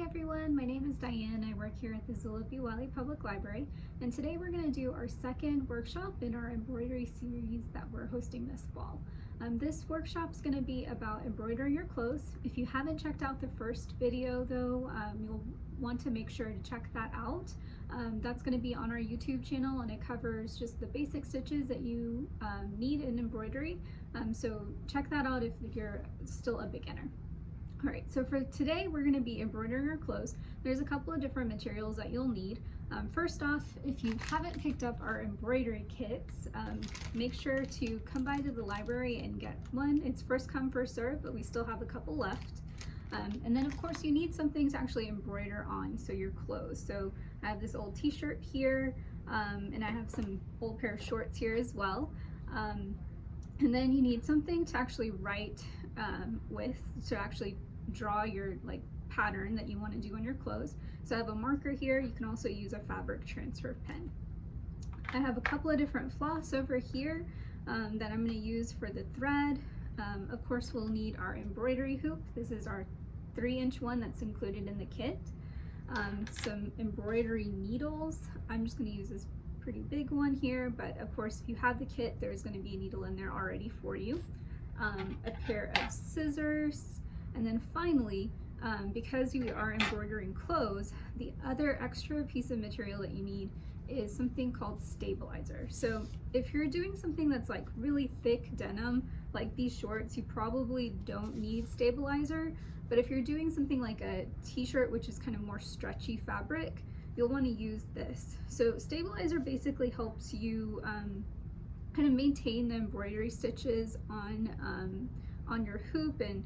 everyone, my name is Diane. I work here at the Zulupi Valley Public Library, and today we're going to do our second workshop in our embroidery series that we're hosting this fall. This workshop is going to be about embroidering your clothes. If you haven't checked out the first video though, you'll want to make sure to check that out. That's going to be on our YouTube channel, and it covers just the basic stitches that you need in embroidery. So check that out if you're still a beginner. Alright, so for today we're going to be embroidering our clothes. There's a couple of different materials that you'll need. First off, if you haven't picked up our embroidery kits, make sure to come by to the library and get one. It's first come, first serve, but we still have a couple left. And then of course you need something to actually embroider on, so your clothes. So I have this old t-shirt here, and I have some old pair of shorts here as well. And then you need something to actually write with, to actually draw your pattern that you want to do on your clothes. So I have a marker here. You can also use a fabric transfer pen. I have a couple of different floss over here that I'm going to use for the thread. Of course we'll need our embroidery hoop. This is our 3-inch one that's included in the kit. Some embroidery needles. I'm just going to use this pretty big one here, but of course if you have the kit, there's going to be a needle in there already for you. A pair of scissors, and then finally, because you are embroidering clothes, the other extra piece of material that you need is something called stabilizer. So if you're doing something that's like really thick denim, like these shorts, you probably don't need stabilizer. But if you're doing something like a t-shirt, which is kind of more stretchy fabric, you'll want to use this. So stabilizer basically helps you kind of maintain the embroidery stitches on your hoop and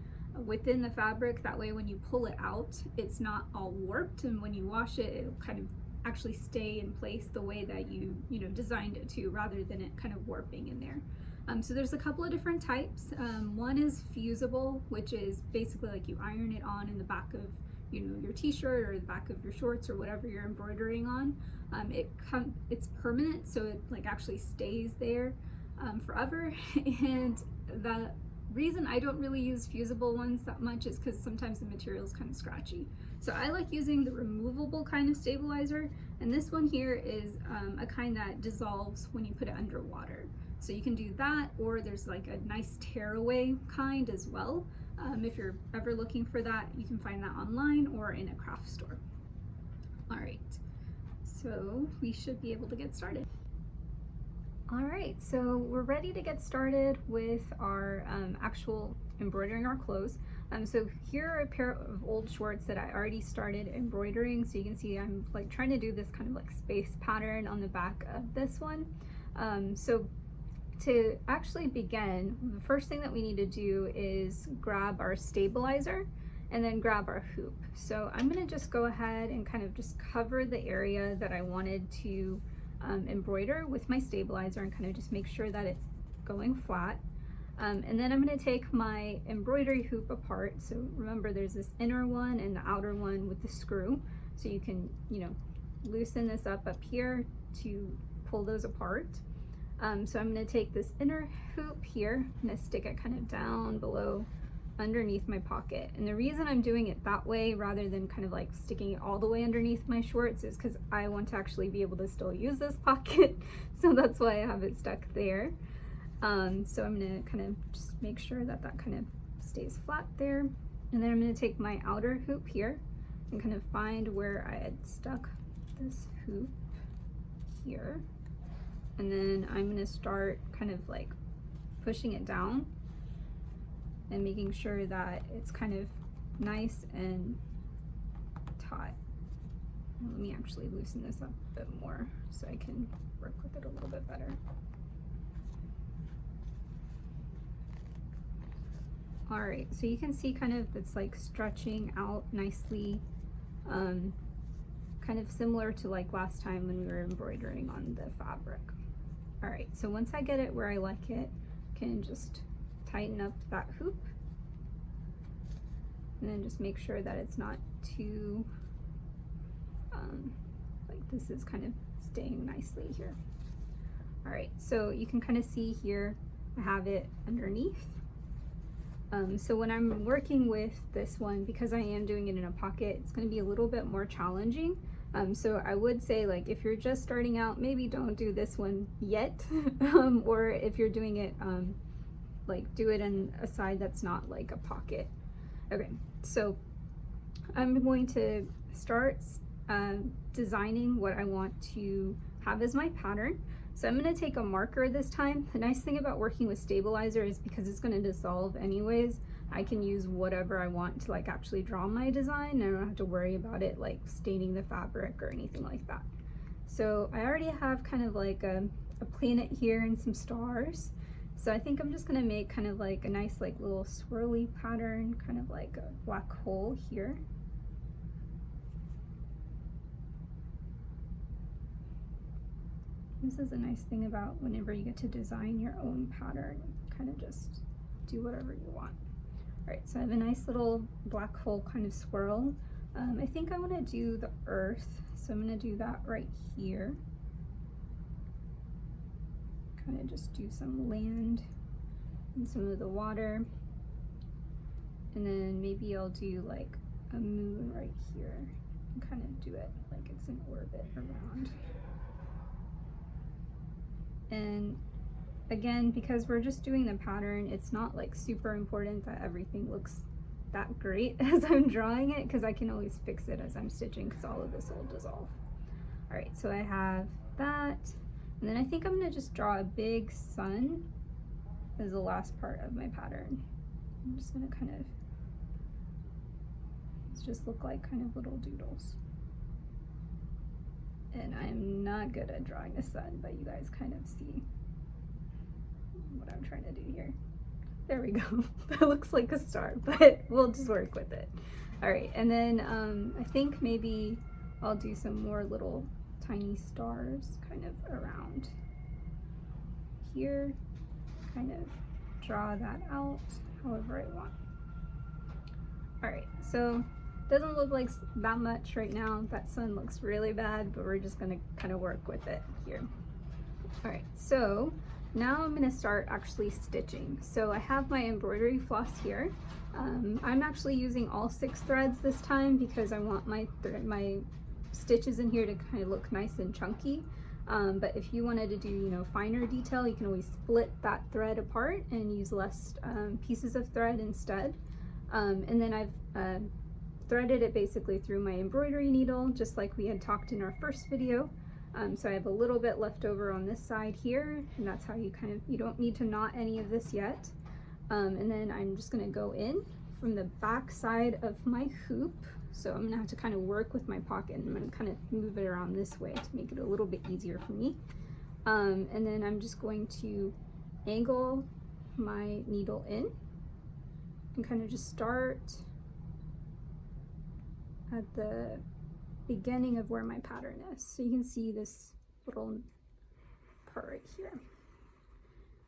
within the fabric. That way when you pull it out, it's not all warped, and when you wash it, it'll kind of actually stay in place the way that you designed it to, rather than it kind of warping in there. So there's a couple of different types. One is fusible, which is basically like you iron it on in the back of your t-shirt or the back of your shorts or whatever you're embroidering on. It's permanent, so it actually stays there forever. And the reason I don't really use fusible ones that much is because sometimes the material is kind of scratchy. So I like using the removable kind of stabilizer, and this one here is a kind that dissolves when you put it underwater. So you can do that, or there's like a nice tearaway kind as well. If you're ever looking for that, you can find that online or in a craft store. All right, so we should be able to get started. All right, so we're ready to get started with our actual embroidering our clothes. So here are a pair of old shorts that I already started embroidering. So you can see I'm trying to do this kind of space pattern on the back of this one. So to actually begin, the first thing that we need to do is grab our stabilizer and then grab our hoop. So I'm going to just go ahead and kind of just cover the area that I wanted to embroider with my stabilizer, and kind of just make sure that it's going flat. And then I'm going to take my embroidery hoop apart. So remember, there's this inner one and the outer one with the screw. So you can, loosen this up here to pull those apart. So I'm going to take this inner hoop here, I'm going to stick it kind of down below underneath my pocket. And the reason I'm doing it that way rather than kind of sticking it all the way underneath my shorts is because I want to actually be able to still use this pocket. So that's why I have it stuck there. So I'm going to kind of just make sure that that kind of stays flat there. And then I'm going to take my outer hoop here and kind of find where I had stuck this hoop here. And then I'm going to start kind of pushing it down and making sure that it's kind of nice and taut. Let me actually loosen this up a bit more so I can work with it a little bit better. All right, so you can see kind of it's stretching out nicely, kind of similar to last time when we were embroidering on the fabric. All right, so once I get it where I like it, I can just tighten up that hoop, and then just make sure that it's not too, this is kind of staying nicely here. All right, so you can kind of see here, I have it underneath. So when I'm working with this one, because I am doing it in a pocket, it's going to be a little bit more challenging. So I would say, like, if you're just starting out, maybe don't do this one yet. Or if you're doing it, like, do it in a side that's not like a pocket. Okay, so I'm going to start designing what I want to have as my pattern. So I'm going to take a marker this time. The nice thing about working with stabilizer is because it's going to dissolve anyways, I can use whatever I want to like actually draw my design. I don't have to worry about it like staining the fabric or anything like that. So I already have kind of like a planet here and some stars. So I think I'm just going to make kind of like a nice like little swirly pattern, kind of like a black hole here. This is a nice thing about whenever you get to design your own pattern, kind of just do whatever you want. All right, so I have a nice little black hole kind of swirl. I think I want to do the earth, so I'm going to do that right here. Kind of just do some land and some of the water. And then maybe I'll do like a moon right here and kind of do it like it's an orbit around. And again, because we're just doing the pattern, it's not like super important that everything looks that great as I'm drawing it, because I can always fix it as I'm stitching, because all of this will dissolve. All right, so I have that. And then I think I'm gonna just draw a big sun as the last part of my pattern. I'm just gonna kind of, just look like kind of little doodles. And I'm not good at drawing a sun, but you guys kind of see what I'm trying to do here. There we go. That looks like a star, but we'll just work with it. All right, and then I think maybe I'll do some more little tiny stars kind of around here, kind of draw that out however I want. All right, so doesn't look like that much right now. That sun looks really bad, but we're just gonna kind of work with it here. All right, so now I'm gonna start actually stitching. So I have my embroidery floss here. I'm actually using all 6 threads this time because I want my stitches in here to kind of look nice and chunky. But if you wanted to do, you know, finer detail, you can always split that thread apart and use less pieces of thread instead. And then I've threaded it basically through my embroidery needle, just like we had talked in our first video. So I have a little bit left over on this side here, and that's how you you don't need to knot any of this yet. And then I'm just gonna go in from the back side of my hoop. So I'm gonna have to kind of work with my pocket, and I'm gonna kind of move it around this way to make it a little bit easier for me. And then I'm just going to angle my needle in and kind of just start at the beginning of where my pattern is. So you can see this little part right here.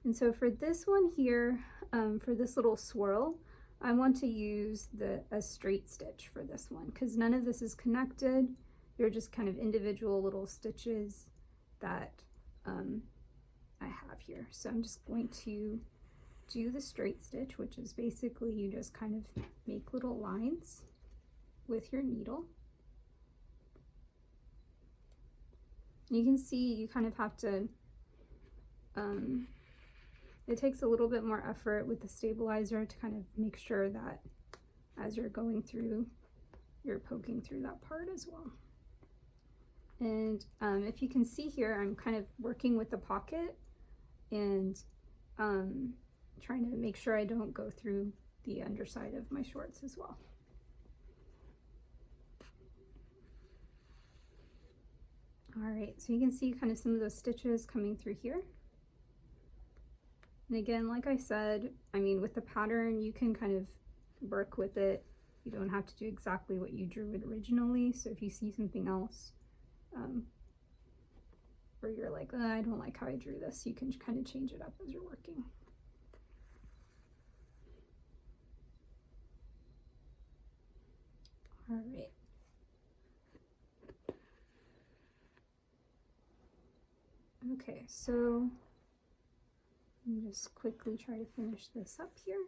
And so for this one here, for this little swirl, I want to use a straight stitch for this one, because none of this is connected. They're just kind of individual little stitches that I have here. So I'm just going to do the straight stitch, which is basically you just kind of make little lines with your needle. You can see you kind of have to, it takes a little bit more effort with the stabilizer to kind of make sure that as you're going through, you're poking through that part as well. And if you can see here, I'm kind of working with the pocket and trying to make sure I don't go through the underside of my shorts as well. All right, so you can see kind of some of those stitches coming through here. And again, like I said, I mean, with the pattern, you can kind of work with it. You don't have to do exactly what you drew it originally. So if you see something else where you're like, oh, I don't like how I drew this, you can kind of change it up as you're working. All right. Okay, so let me just quickly try to finish this up here.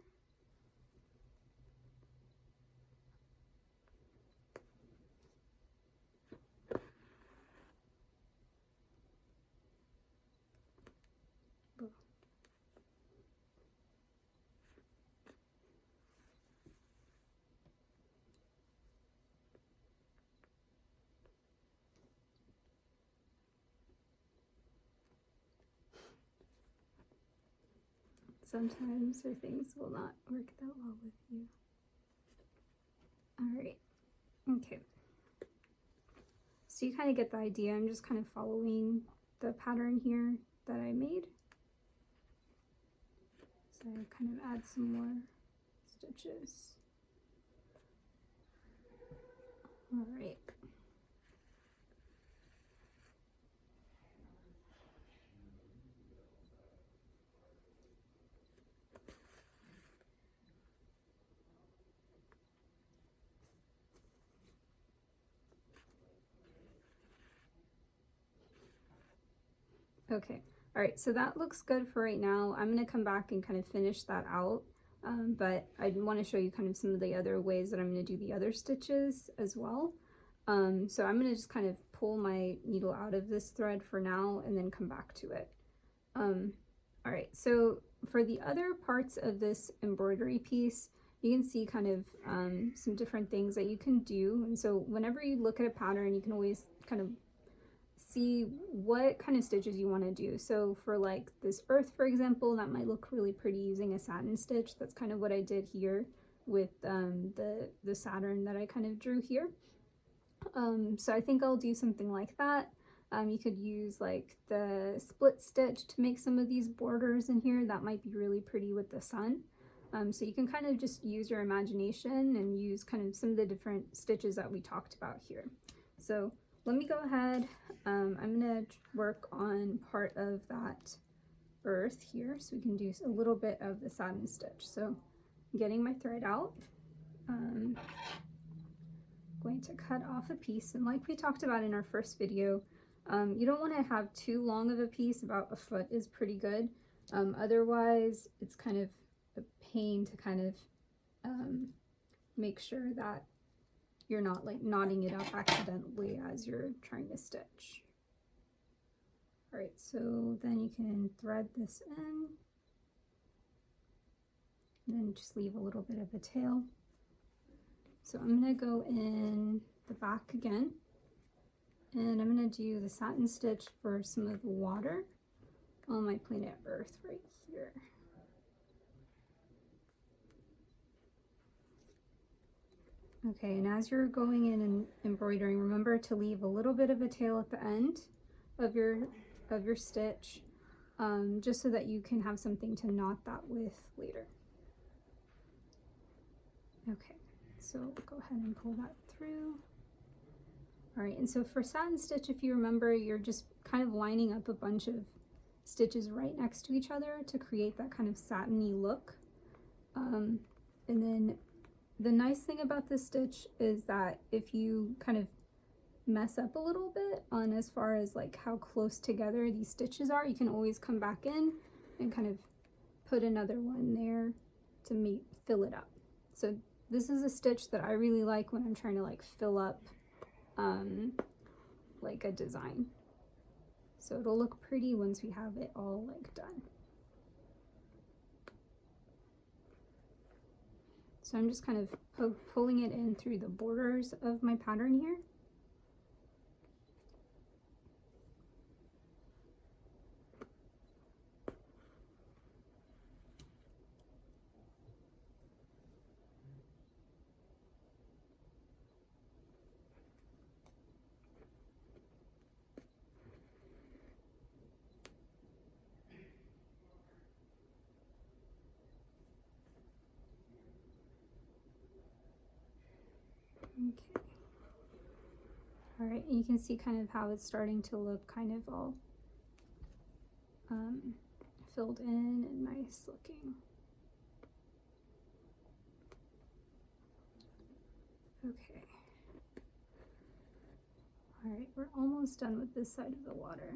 sometimes, or things will not work that well with you. All right, okay. So you kind of get the idea. I'm just kind of following the pattern here that I made. So I kind of add some more stitches. All right. Okay, all right, so that looks good for right now. I'm gonna come back and kind of finish that out, but I want to show you kind of some of the other ways that I'm gonna do the other stitches as well. So I'm gonna just kind of pull my needle out of this thread for now and then come back to it. All right, so for the other parts of this embroidery piece, you can see kind of some different things that you can do. And so whenever you look at a pattern, you can always kind of see what kind of stitches you want to do. So for like this earth, for example, that might look really pretty using a satin stitch. That's kind of what I did here with the Saturn that I kind of drew here. So I think I'll do something like that. You could use like the split stitch to make some of these borders in here. That might be really pretty with the sun. So you can kind of just use your imagination and use kind of some of the different stitches that we talked about here. So let me go ahead. I'm gonna work on part of that earth here so we can do a little bit of the satin stitch. So I'm getting my thread out. Going to cut off a piece, and like we talked about in our first video, you don't want to have too long of a piece. About a foot is pretty good. Otherwise it's kind of a pain to kind of make sure that you're not like knotting it up accidentally as you're trying to stitch. All right, so then you can thread this in and then just leave a little bit of a tail. So I'm gonna go in the back again, and I'm gonna do the satin stitch for some of the water on my planet Earth right here. Okay, and as you're going in and embroidering, remember to leave a little bit of a tail at the end of your stitch, just so that you can have something to knot that with later. Okay, so go ahead and pull that through. All right, and so for satin stitch, if you remember, you're just kind of lining up a bunch of stitches right next to each other to create that kind of satiny look. And then the nice thing about this stitch is that if you kind of mess up a little bit on as far as like how close together these stitches are, you can always come back in and kind of put another one there to fill it up. So this is a stitch that I really like when I'm trying to like fill up like a design. So it'll look pretty once we have it all like done. So I'm just kind of pulling it in through the borders of my pattern here. Okay. All right, and you can see kind of how it's starting to look kind of all filled in and nice looking. Okay. All right, we're almost done with this side of the water.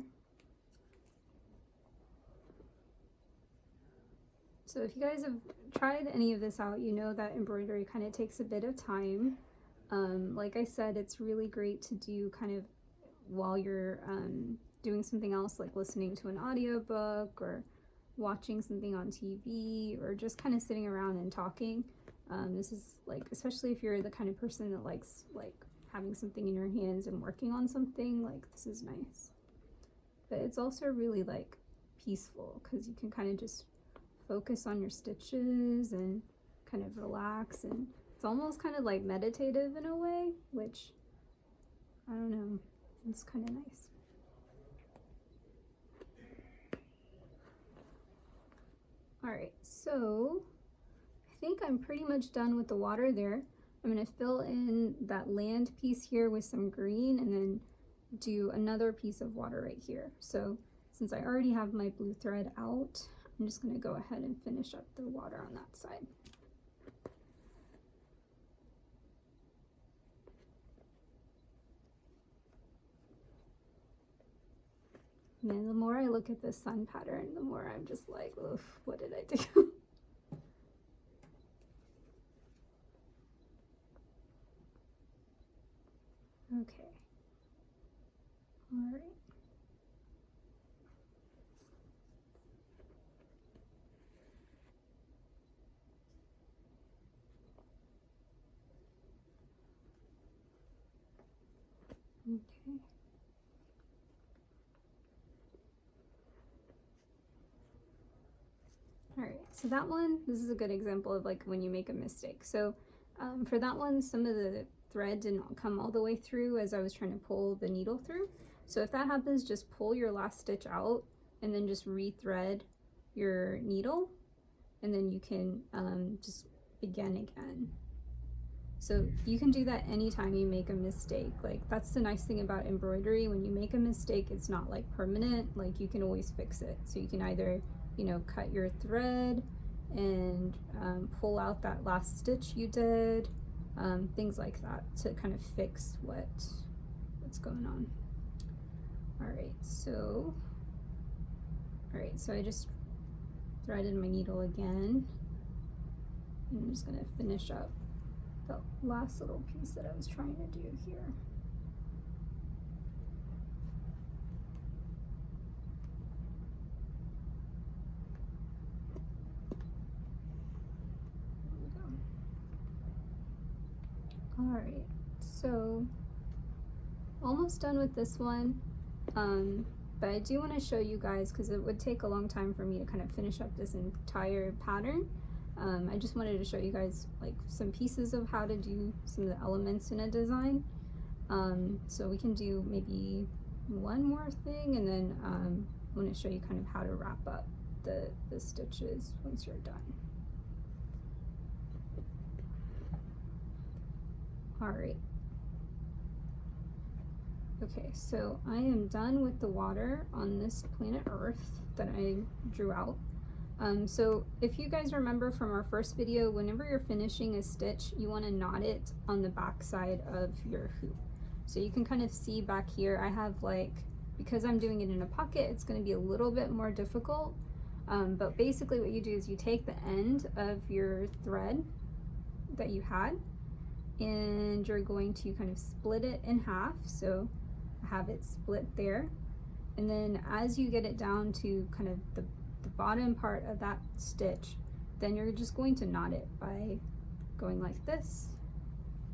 So if you guys have tried any of this out, you know that embroidery kind of takes a bit of time. Like I said, it's really great to do kind of while you're doing something else, like listening to an audiobook or watching something on TV, or just kind of sitting around and talking. This is like, especially if you're the kind of person that likes like having something in your hands and working on something, like this is nice. But it's also really like peaceful because you can kind of just focus on your stitches and kind of relax, and it's almost kind of like meditative in a way, which I don't know, it's kind of nice. All right, so I think I'm pretty much done with the water there. I'm going to fill in that land piece here with some green and then do another piece of water right here. So since I already have my blue thread out, I'm just going to go ahead and finish up the water on that side. And the more I look at this sun pattern, the more I'm just like, oof, what did I do? Okay. All right. Okay. All right, so that one, this is a good example of like when you make a mistake. So for that one, some of the thread didn't come all the way through as I was trying to pull the needle through. So if that happens, just pull your last stitch out and then just re-thread your needle, and then you can just begin again. So you can do that anytime you make a mistake. Like, that's the nice thing about embroidery. When you make a mistake, it's not like permanent, like you can always fix it. So you can either, you know, cut your thread and pull out that last stitch you did, things like that, to kind of fix what's going on. All right, so I just threaded my needle again, and I'm just gonna finish up the last little piece that I was trying to do here. All right, so almost done with this one, but I do want to show you guys, because it would take a long time for me to kind of finish up this entire pattern. I just wanted to show you guys like some pieces of how to do some of the elements in a design. So we can do maybe one more thing, and then I want to show you kind of how to wrap up the stitches once you're done. All right. Okay, so I am done with the water on this planet Earth that I drew out. So if you guys remember from our first video, whenever you're finishing a stitch, you want to knot it on the back side of your hoop. So you can kind of see back here, I have like, because I'm doing it in a pocket, it's going to be a little bit more difficult. But basically what you do is you take the end of your thread that you had, and you're going to kind of split it in half. So have it split there, and then as you get it down to kind of the bottom part of that stitch, then you're just going to knot it by going like this,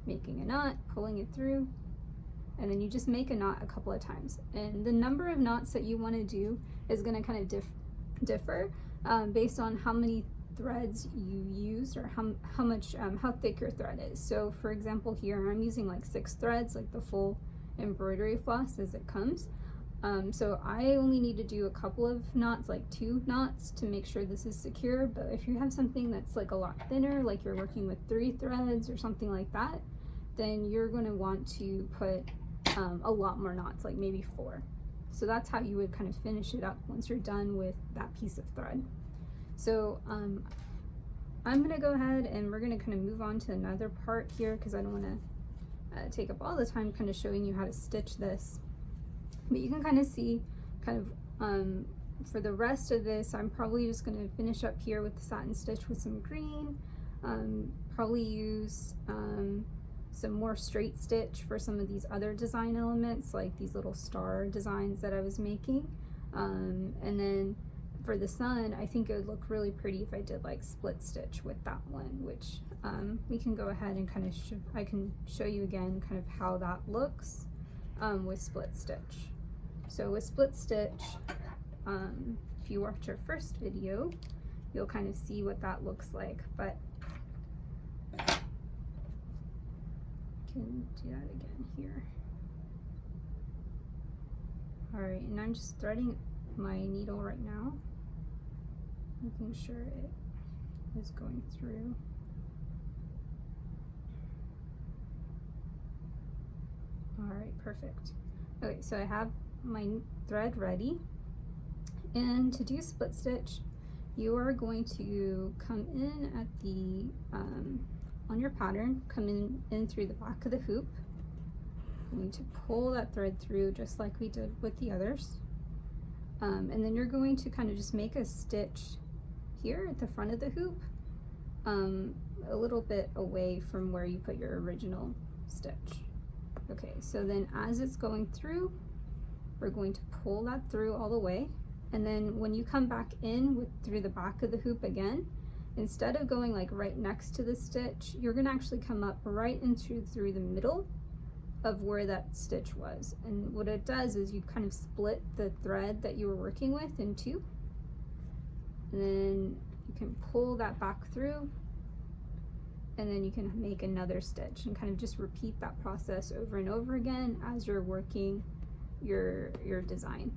making a knot, pulling it through, and then you just make a knot a couple of times. And the number of knots that you want to do is going to kind of differ based on how many threads you use, or how thick your thread is. So for example, here I'm using like 6 threads, like the full embroidery floss as it comes. So I only need to do a couple of knots, like 2 knots, to make sure this is secure. But if you have something that's like a lot thinner, like you're working with 3 threads or something like that, then you're going to want to put a lot more knots, like maybe 4. So that's how you would kind of finish it up once you're done with that piece of thread. So I'm going to go ahead and we're going to kind of move on to another part here, because I don't want to take up all the time kind of showing you how to stitch this. But you can kind of see kind of for the rest of this, I'm probably just going to finish up here with the satin stitch with some green, probably use some more straight stitch for some of these other design elements, like these little star designs that I was making. And then for the sun, I think it would look really pretty if I did like split stitch with that one, which we can go ahead and kind of I can show you again kind of how that looks with split stitch. So with split stitch, if you watched our first video, you'll kind of see what that looks like, but can do that again here. All right, and I'm just threading my needle right now, making sure it is going through. All right, perfect. Okay, so I have my thread ready, and to do split stitch, you are going to come in at the on your pattern, come in through the back of the hoop. You need to pull that thread through just like we did with the others, and then you're going to kind of just make a stitch here at the front of the hoop, a little bit away from where you put your original stitch. Okay, so then as it's going through, we're going to pull that through all the way, and then when you come back in through the back of the hoop again, instead of going like right next to the stitch, you're gonna actually come up right into through the middle of where that stitch was. And what it does is you kind of split the thread that you were working with in two, and then you can pull that back through, and then you can make another stitch and kind of just repeat that process over and over again as you're working your design.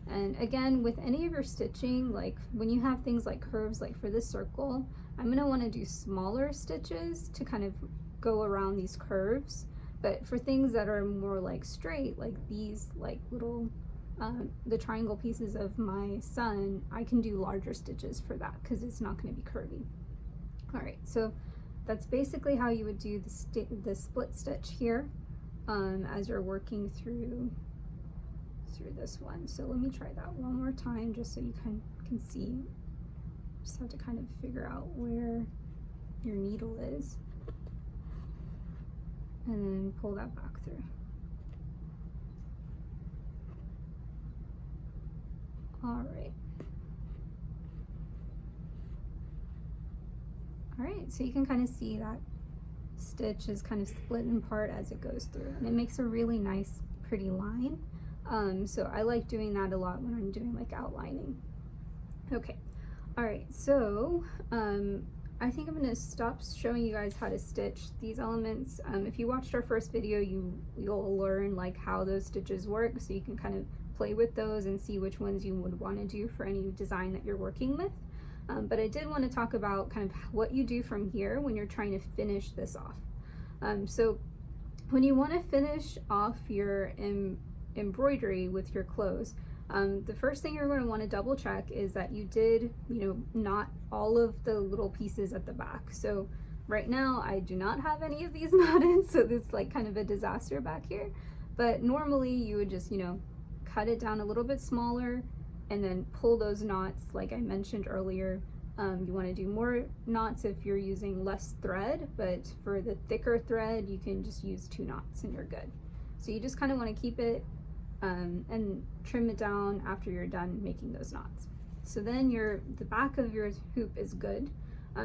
And again, with any of your stitching, like when you have things like curves, like for this circle, I'm gonna wanna do smaller stitches to kind of go around these curves. But for things that are more like straight, like these like little, the triangle pieces of my sun, I can do larger stitches for that because it's not gonna be curvy. All right, so that's basically how you would do the split stitch here as you're working through this one. So let me try that one more time just so you can see. Just have to kind of figure out where your needle is and then pull that back through. All right. All right, so you can kind of see that stitch is kind of split in part as it goes through, and it makes a really nice, pretty line. So I like doing that a lot when I'm doing like outlining. Okay, all right, so I think I'm gonna stop showing you guys how to stitch these elements. If you watched our first video, you'll learn like how those stitches work, so you can kind of play with those and see which ones you would want to do for any design that you're working with. But I did want to talk about kind of what you do from here when you're trying to finish this off. So when you want to finish off your embroidery with your clothes, the first thing you're going to want to double check is that you did, knot all of the little pieces at the back. So right now I do not have any of these knotted, so this is like kind of a disaster back here. But normally you would just, cut it down a little bit smaller and then pull those knots like I mentioned earlier. You want to do more knots if you're using less thread, but for the thicker thread you can just use 2 knots and you're good. So you just kind of want to keep it and trim it down after you're done making those knots. So then the back of your hoop is good.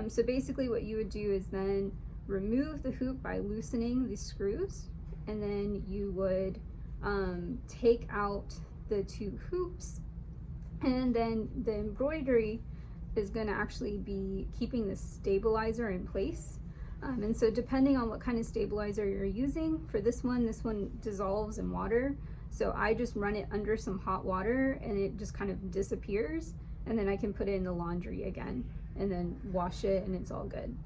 So basically what you would do is then remove the hoop by loosening the screws, and then you would take out the 2 hoops, and then the embroidery is going to actually be keeping the stabilizer in place. And so depending on what kind of stabilizer you're using, for this one dissolves in water. So I just run it under some hot water and it just kind of disappears, and then I can put it in the laundry again and then wash it and it's all good.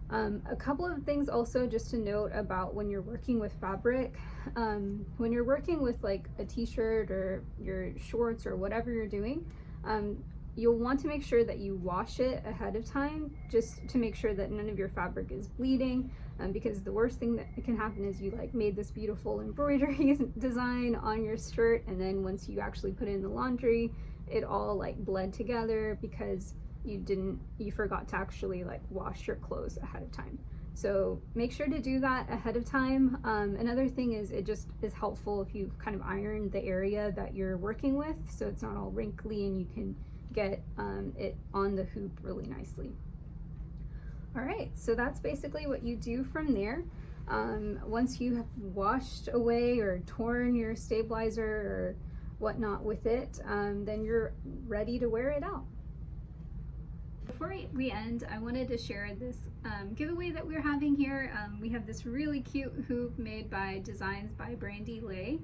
A couple of things also just to note about when you're working with fabric. When you're working with like a t-shirt or your shorts or whatever you're doing, you'll want to make sure that you wash it ahead of time, just to make sure that none of your fabric is bleeding, because the worst thing that can happen is you like made this beautiful embroidery design on your shirt, and then once you actually put it in the laundry, it all like bled together because you forgot to actually like wash your clothes ahead of time. So make sure to do that ahead of time. Another thing is it just is helpful if you kind of iron the area that you're working with, so it's not all wrinkly and you can get it on the hoop really nicely. All right, so that's basically what you do from there. Once you have washed away or torn your stabilizer or whatnot with it, then you're ready to wear it out. before we end, I wanted to share this giveaway that we're having here. We have this really cute hoop made by Designs by Brandy Lay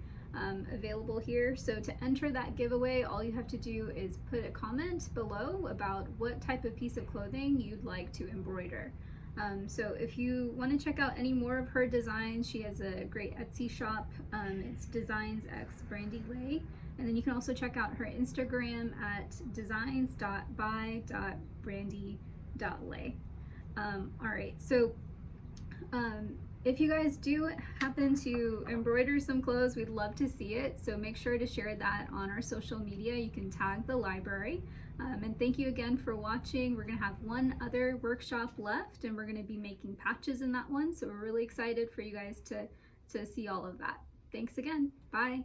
available here. So to enter that giveaway, all you have to do is put a comment below about what type of piece of clothing you'd like to embroider. So if you want to check out any more of her designs, she has a great Etsy shop. It's Designs x Brandy Lay. And then you can also check out her Instagram at designs.by.brandy.lay. All right, so if you guys do happen to embroider some clothes, we'd love to see it. So make sure to share that on our social media. You can tag the library. And thank you again for watching. We're gonna have one other workshop left, and we're gonna be making patches in that one. So we're really excited for you guys to see all of that. Thanks again, bye.